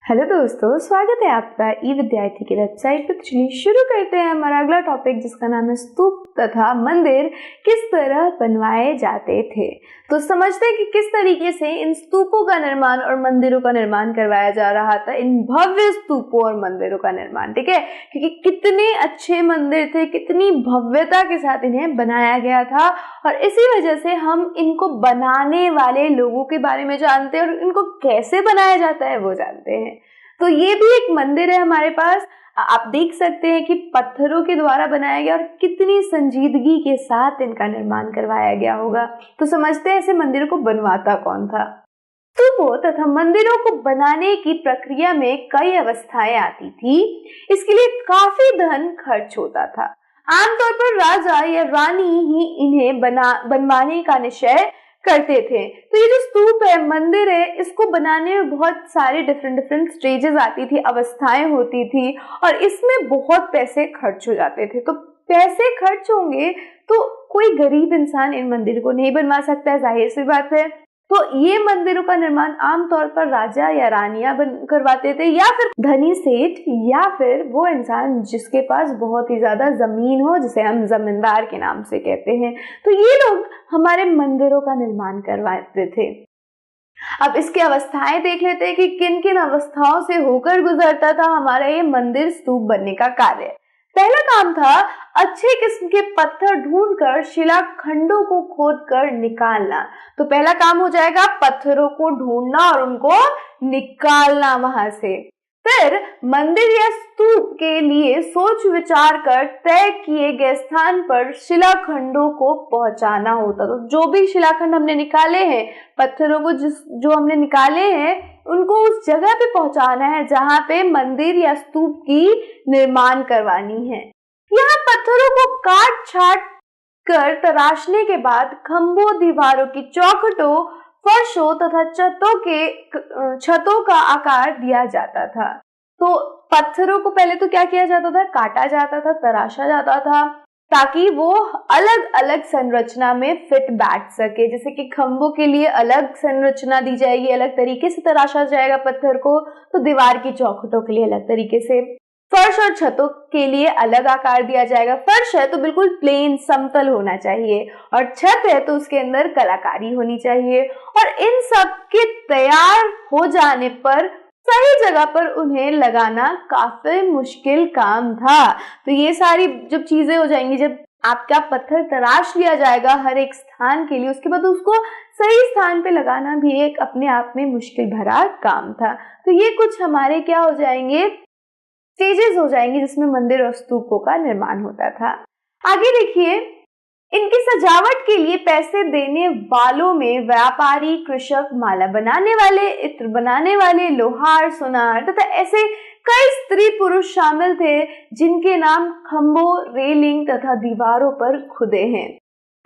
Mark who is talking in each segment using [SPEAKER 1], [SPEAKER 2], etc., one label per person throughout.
[SPEAKER 1] Hello दोस्तों, स्वागत है आपका ई विद्यार्थी की वेबसाइट पर। चलिए शुरू करते हैं हमारा अगला टॉपिक, जिसका नाम है स्तूप तथा मंदिर किस तरह बनवाए जाते थे। तो समझते हैं कि किस तरीके से इन स्तूपों का निर्माण और मंदिरों का निर्माण करवाया जा रहा था, इन भव्य स्तूपों और मंदिरों का निर्माण। ठीक है, क्योंकि कितने अच्छे मंदिर थे, कितनी भव्यता के साथ इन्हें बनाया गया था, और इसी वजह से हम इनको बनाने वाले लोगों के बारे में जानते हैं और इनको कैसे बनाया जाता है वो जानते हैं। तो ये भी एक मंदिर है हमारे पास। आप देख सकते हैं कि पत्थरों के द्वारा बनाया गया और कितनी संजीदगी के साथ इनका निर्माण करवाया गया होगा। तो समझते हैं ऐसे मंदिरों को बनवाता कौन था। स्तूपों तथा मंदिरों को बनाने की प्रक्रिया में कई अवस्थाएं आती थी। इसके लिए काफी धन खर्च होता था। आमतौर पर राजा या रानी ही इन्हें बनवाने का निश्चय करते थे। तो ये जो स्तूप है, मंदिर है, इसको बनाने में बहुत सारे डिफरेंट स्टेजेस आती थी, अवस्थाएं होती थी, और इसमें बहुत पैसे खर्च हो जाते थे। तो पैसे खर्च होंगे तो कोई गरीब इंसान इन मंदिर को नहीं बनवा सकता है, जाहिर सी बात है। तो ये मंदिरों का निर्माण आमतौर पर राजा या रानियां करवाते थे, या फिर धनी सेठ, या फिर वो इंसान जिसके पास बहुत ही ज्यादा जमीन हो, जिसे हम जमींदार के नाम से कहते हैं। तो ये लोग हमारे मंदिरों का निर्माण करवाते थे। अब इसकी अवस्थाएं देख लेते हैं कि किन किन अवस्थाओं से होकर गुजरता था हमारा ये मंदिर स्तूप बनने का कार्य। पहला काम था अच्छे किस्म के पत्थर ढूंढकर शिलाखंडों को खोदकर निकालना। तो पहला काम हो जाएगा पत्थरों को ढूंढना और उनको निकालना वहां से। फिर मंदिर या स्तूप के लिए सोच विचार कर तय किए गए स्थान पर शिलाखंडों को पहुंचाना होता। तो जो भी शिलाखंड हमने निकाले हैं, पत्थरों को जो हमने निकाले हैं, उनको उस जगह पे पहुंचाना है जहां पे मंदिर या स्तूप की निर्माण करवानी है। यहाँ पत्थरों को काट छाट कर तराशने के बाद खंभों, दीवारों की चौखटों, फर्शों तथा छतों का आकार दिया जाता था। तो पत्थरों को पहले तो क्या किया जाता था, काटा जाता था, तराशा जाता था, ताकि वो अलग अलग संरचना में फिट बैठ सके। जैसे कि खंभों के लिए अलग संरचना दी जाएगी, अलग तरीके से तराशा जाएगा पत्थर को, तो दीवार की चौखटों के लिए अलग तरीके से, फर्श और छतों के लिए अलग आकार दिया जाएगा। फर्श है तो बिल्कुल प्लेन समतल होना चाहिए, और छत है तो उसके अंदर कलाकारी होनी चाहिए। और इन सब के तैयार हो जाने पर सही जगह पर उन्हें लगाना काफी मुश्किल काम था। तो ये सारी जब चीजें हो जाएंगी, जब आपका पत्थर तराश लिया जाएगा हर एक स्थान के लिए, उसके बाद उसको सही स्थान पे लगाना भी एक अपने आप में मुश्किल भरा काम था। तो ये कुछ हमारे क्या हो जाएंगे, स्टेजेस हो जाएंगे जिसमें मंदिर और स्तूपों का निर्माण होता था। आगे देखिए, इनकी सजावट के लिए पैसे देने वालों में व्यापारी, कृषक, माला बनाने वाले, इत्र बनाने वाले, लोहार, सुनार तथा ऐसे कई स्त्री पुरुष शामिल थे जिनके नाम खंभों, रेलिंग तथा दीवारों पर खुदे हैं।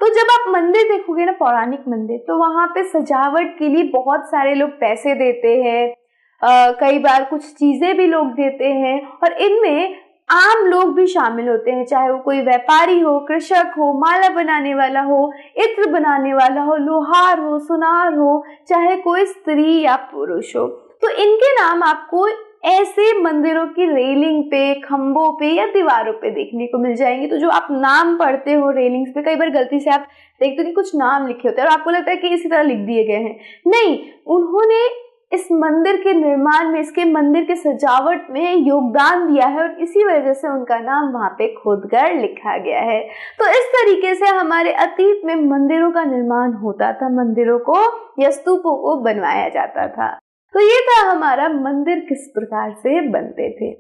[SPEAKER 1] तो जब आप मंदिर देखोगे ना, पौराणिक मंदिर, तो वहां पे सजावट के लिए बहुत सारे लोग पैसे देते हैं, कई बार कुछ चीजें भी लोग देते हैं, और इनमें आम लोग भी शामिल होते हैं, चाहे वो कोई व्यापारी हो, कृषक हो, माला बनाने वाला हो, इत्र बनाने वाला हो, लोहार हो, सुनार हो, चाहे कोई स्त्री या पुरुष हो। तो इनके नाम आपको ऐसे मंदिरों की रेलिंग पे, खंभों पे या दीवारों पे देखने को मिल जाएंगे। तो जो आप नाम पढ़ते हो रेलिंग्स पे, कई बार गलती से आप देखते हो कि कुछ नाम लिखे होते हैं और आपको लगता है कि इसी तरह लिख दिए गए हैं। नहीं, उन्होंने इस मंदिर के निर्माण में, इसके मंदिर के सजावट में योगदान दिया है, और इसी वजह से उनका नाम वहां पे खोदकर लिखा गया है। तो इस तरीके से हमारे अतीत में मंदिरों का निर्माण होता था, मंदिरों को या स्तूपों को बनवाया जाता था। तो ये था हमारा मंदिर किस प्रकार से बनते थे।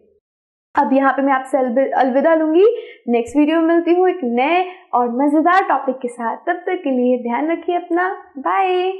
[SPEAKER 1] अब यहाँ पे मैं आपसे अलविदा लूंगी। नेक्स्ट वीडियो में मिलती हूँ एक नए और मजेदार टॉपिक के साथ। तब तक के लिए ध्यान रखिए अपना। बाय।